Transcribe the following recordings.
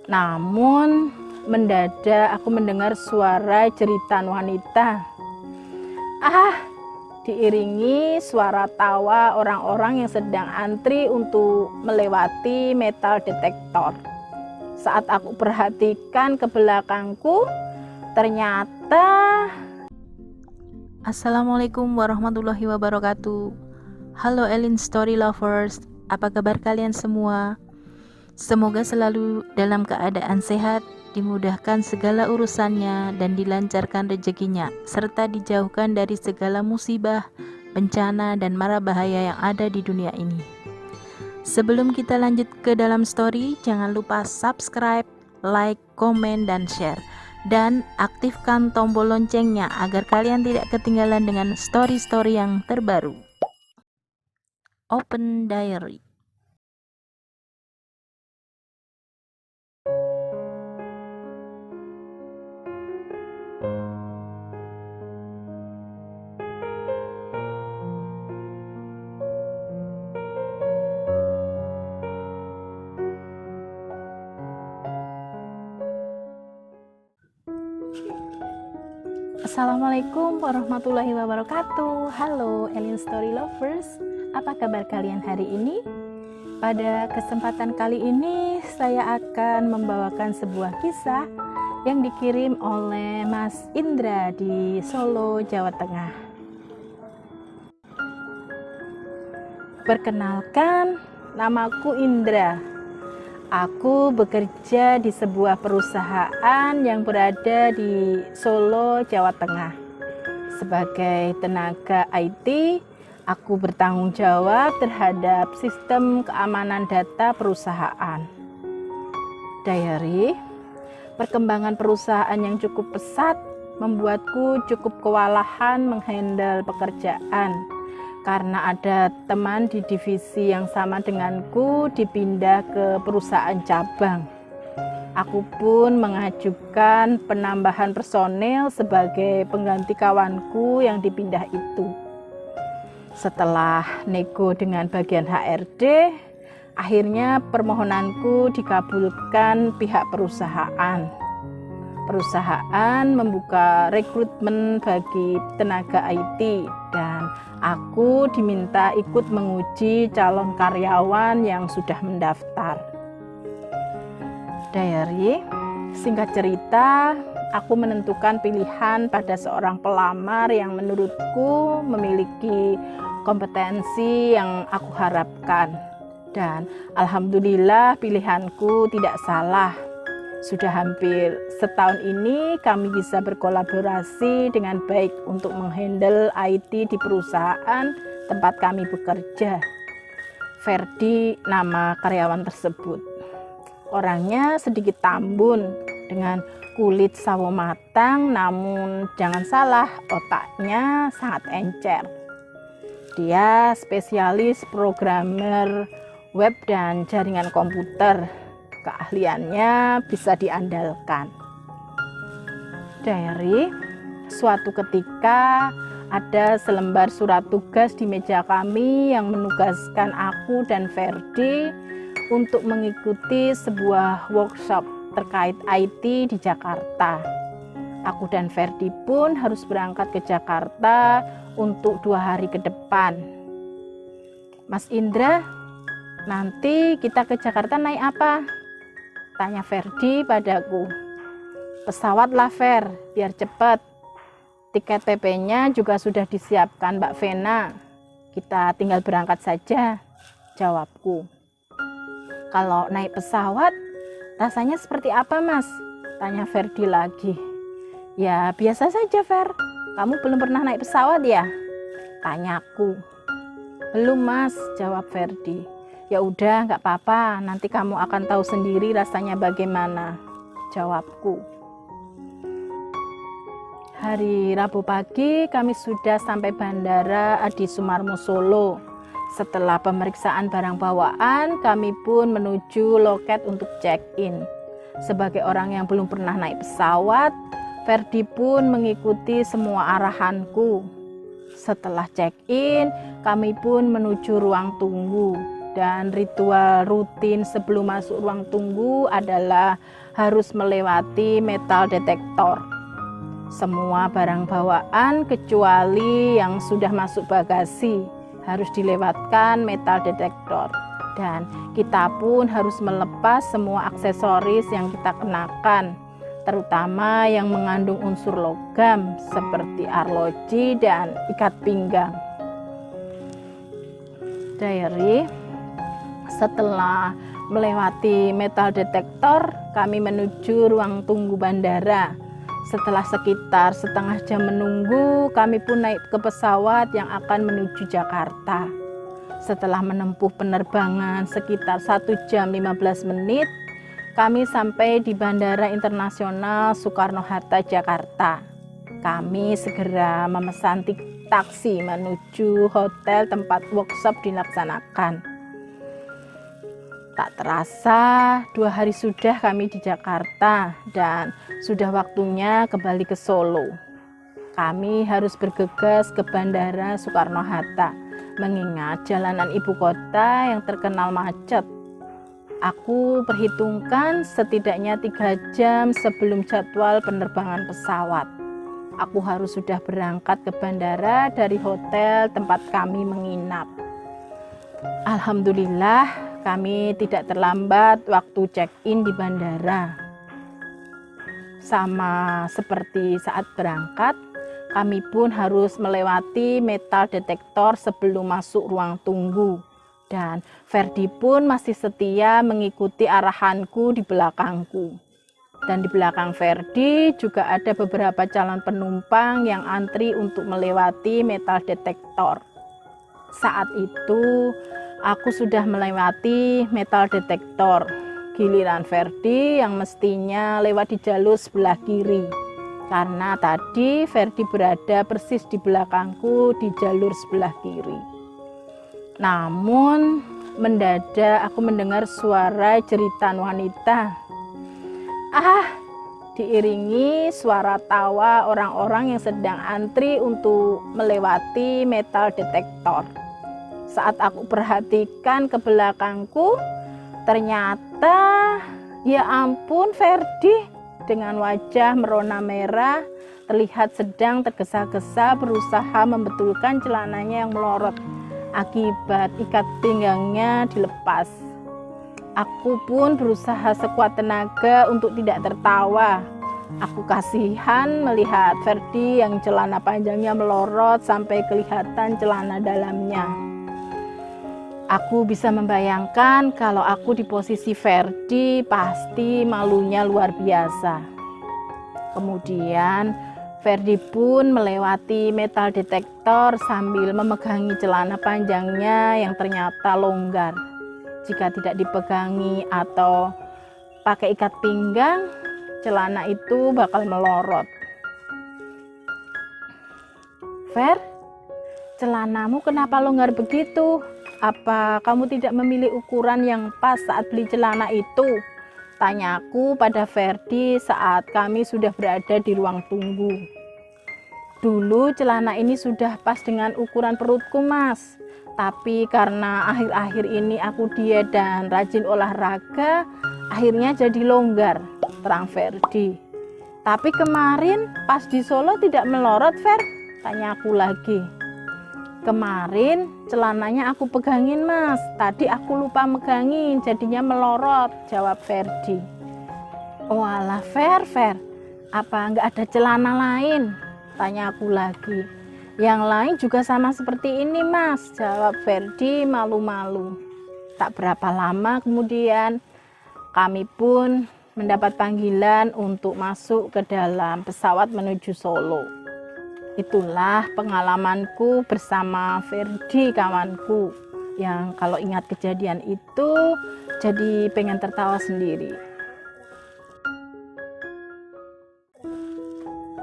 Namun mendadak aku mendengar suara jeritan wanita. Diiringi suara tawa orang-orang yang sedang antri untuk melewati metal detektor. Saat aku perhatikan ke belakangku, ternyata... Assalamualaikum warahmatullahi wabarakatuh. Halo Elin Story Lovers, apa kabar kalian semua? Semoga selalu dalam keadaan sehat, dimudahkan segala urusannya dan dilancarkan rezekinya, serta dijauhkan dari segala musibah, bencana, dan mara bahaya yang ada di dunia ini. Sebelum kita lanjut ke dalam story, jangan lupa subscribe, like, komen, dan share. Dan aktifkan tombol loncengnya agar kalian tidak ketinggalan dengan story-story yang terbaru. Open Diary. Assalamualaikum warahmatullahi wabarakatuh. Halo Elin Story Lovers, apa kabar kalian hari ini? Pada kesempatan kali ini saya akan membawakan sebuah kisah yang dikirim oleh Mas Indra di Solo, Jawa Tengah. Perkenalkan, namaku Indra. Aku bekerja di sebuah perusahaan yang berada di Solo, Jawa Tengah. Sebagai tenaga IT, aku bertanggung jawab terhadap sistem keamanan data perusahaan. Diary, perkembangan perusahaan yang cukup pesat membuatku cukup kewalahan menghandle pekerjaan. Karena ada teman di divisi yang sama denganku dipindah ke perusahaan cabang. Aku pun mengajukan penambahan personel sebagai pengganti kawanku yang dipindah itu. Setelah nego dengan bagian HRD, akhirnya permohonanku dikabulkan pihak perusahaan. Perusahaan membuka rekrutmen bagi tenaga IT dan aku diminta ikut menguji calon karyawan yang sudah mendaftar. Diary, singkat cerita, aku menentukan pilihan pada seorang pelamar yang menurutku memiliki kompetensi yang aku harapkan. Dan alhamdulillah pilihanku tidak salah. Sudah hampir setahun ini kami bisa berkolaborasi dengan baik untuk menghandle IT di perusahaan tempat kami bekerja. Ferdi nama karyawan tersebut. Orangnya sedikit tambun dengan kulit sawo matang, namun jangan salah, otaknya sangat encer. Dia spesialis programmer web dan jaringan komputer. Keahliannya bisa diandalkan. Diary, suatu ketika ada selembar surat tugas di meja kami yang menugaskan aku dan Ferdi untuk mengikuti sebuah workshop terkait IT di Jakarta. Aku dan Ferdi pun harus berangkat ke Jakarta untuk 2 hari ke depan. Mas Indra, nanti kita ke Jakarta naik apa? Tanya Ferdi padaku. Pesawat lah Fer, biar cepat. Tiket PP-nya juga sudah disiapkan Mbak Vena. Kita tinggal berangkat saja, jawabku. Kalau naik pesawat, rasanya seperti apa Mas? Tanya Ferdi lagi. Ya biasa saja Fer, kamu belum pernah naik pesawat ya? Tanyaku. Belum Mas, jawab Ferdi. Ya udah, nggak apa-apa, nanti kamu akan tahu sendiri rasanya bagaimana, jawabku. Hari Rabu pagi kami sudah sampai Bandara Adi Sumarmo Solo. Setelah pemeriksaan barang bawaan, kami pun menuju loket untuk check-in. Sebagai orang yang belum pernah naik pesawat, Ferdi pun mengikuti semua arahanku. Setelah check-in, kami pun menuju ruang tunggu. Dan ritual rutin sebelum masuk ruang tunggu adalah harus melewati metal detektor. Semua barang bawaan kecuali yang sudah masuk bagasi harus dilewatkan metal detektor. Dan kita pun harus melepas semua aksesoris yang kita kenakan, terutama yang mengandung unsur logam seperti arloji dan ikat pinggang. Diary. Setelah melewati metal detektor, kami menuju ruang tunggu bandara. Setelah sekitar setengah jam menunggu, kami pun naik ke pesawat yang akan menuju Jakarta. Setelah menempuh penerbangan sekitar 1 jam 15 menit, kami sampai di Bandara Internasional Soekarno-Hatta, Jakarta. Kami segera memesan taksi menuju hotel tempat workshop dilaksanakan. Tak terasa 2 hari sudah kami di Jakarta dan sudah waktunya kembali ke Solo. Kami harus bergegas ke Bandara Soekarno-Hatta mengingat jalanan ibu kota yang terkenal macet. Aku perhitungkan setidaknya 3 jam sebelum jadwal penerbangan pesawat. Aku harus sudah berangkat ke bandara dari hotel tempat kami menginap. Alhamdulillah, kami tidak terlambat waktu check-in di bandara. Sama seperti saat berangkat, kami pun harus melewati metal detektor sebelum masuk ruang tunggu. Dan Ferdi pun masih setia mengikuti arahanku di belakangku. Dan di belakang Ferdi juga ada beberapa calon penumpang yang antri untuk melewati metal detektor. Saat itu aku sudah melewati metal detektor. Giliran Ferdi yang mestinya lewat di jalur sebelah kiri. Karena tadi Ferdi berada persis di belakangku di jalur sebelah kiri. Namun mendadak aku mendengar suara jeritan wanita. Diiringi suara tawa orang-orang yang sedang antri untuk melewati metal detektor. Saat aku perhatikan ke belakangku, ternyata ya ampun Ferdi dengan wajah merona merah terlihat sedang tergesa-gesa berusaha membetulkan celananya yang melorot akibat ikat pinggangnya dilepas. Aku pun berusaha sekuat tenaga untuk tidak tertawa. Aku kasihan melihat Ferdi yang celana panjangnya melorot sampai kelihatan celana dalamnya. Aku bisa membayangkan kalau aku di posisi Ferdi pasti malunya luar biasa. Kemudian Ferdi pun melewati metal detektor sambil memegangi celana panjangnya yang ternyata longgar. Jika tidak dipegangi atau pakai ikat pinggang, celana itu bakal melorot. Fer, celanamu kenapa longgar begitu? Apa kamu tidak memilih ukuran yang pas saat beli celana itu? Tanyaku pada Ferdi saat kami sudah berada di ruang tunggu. Dulu celana ini sudah pas dengan ukuran perutku, Mas. Tapi karena akhir-akhir ini aku diet dan rajin olahraga, akhirnya jadi longgar, terang Ferdi. Tapi kemarin pas di Solo tidak melorot, Fer? Tanyaku lagi. Kemarin celananya aku pegangin, Mas. Tadi aku lupa megangin, jadinya melorot, jawab Ferdi. Oh alah, Fer. Apa nggak ada celana lain? Tanya aku lagi. Yang lain juga sama seperti ini, Mas, jawab Ferdi malu-malu. Tak berapa lama kemudian, kami pun mendapat panggilan untuk masuk ke dalam pesawat menuju Solo. Itulah pengalamanku bersama Ferdi, kawanku, yang kalau ingat kejadian itu jadi pengen tertawa sendiri.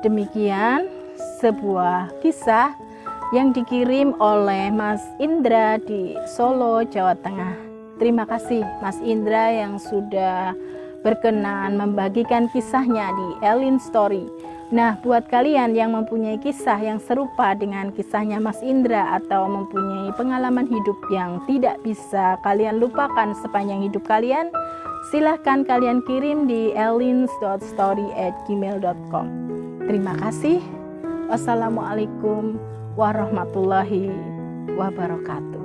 Demikian sebuah kisah yang dikirim oleh Mas Indra di Solo, Jawa Tengah. Terima kasih Mas Indra yang sudah berkenan membagikan kisahnya di Elin Story. Nah, buat kalian yang mempunyai kisah yang serupa dengan kisahnya Mas Indra atau mempunyai pengalaman hidup yang tidak bisa kalian lupakan sepanjang hidup kalian, silahkan kalian kirim di elins.story@gmail.com. Terima kasih. Wassalamualaikum warahmatullahi wabarakatuh.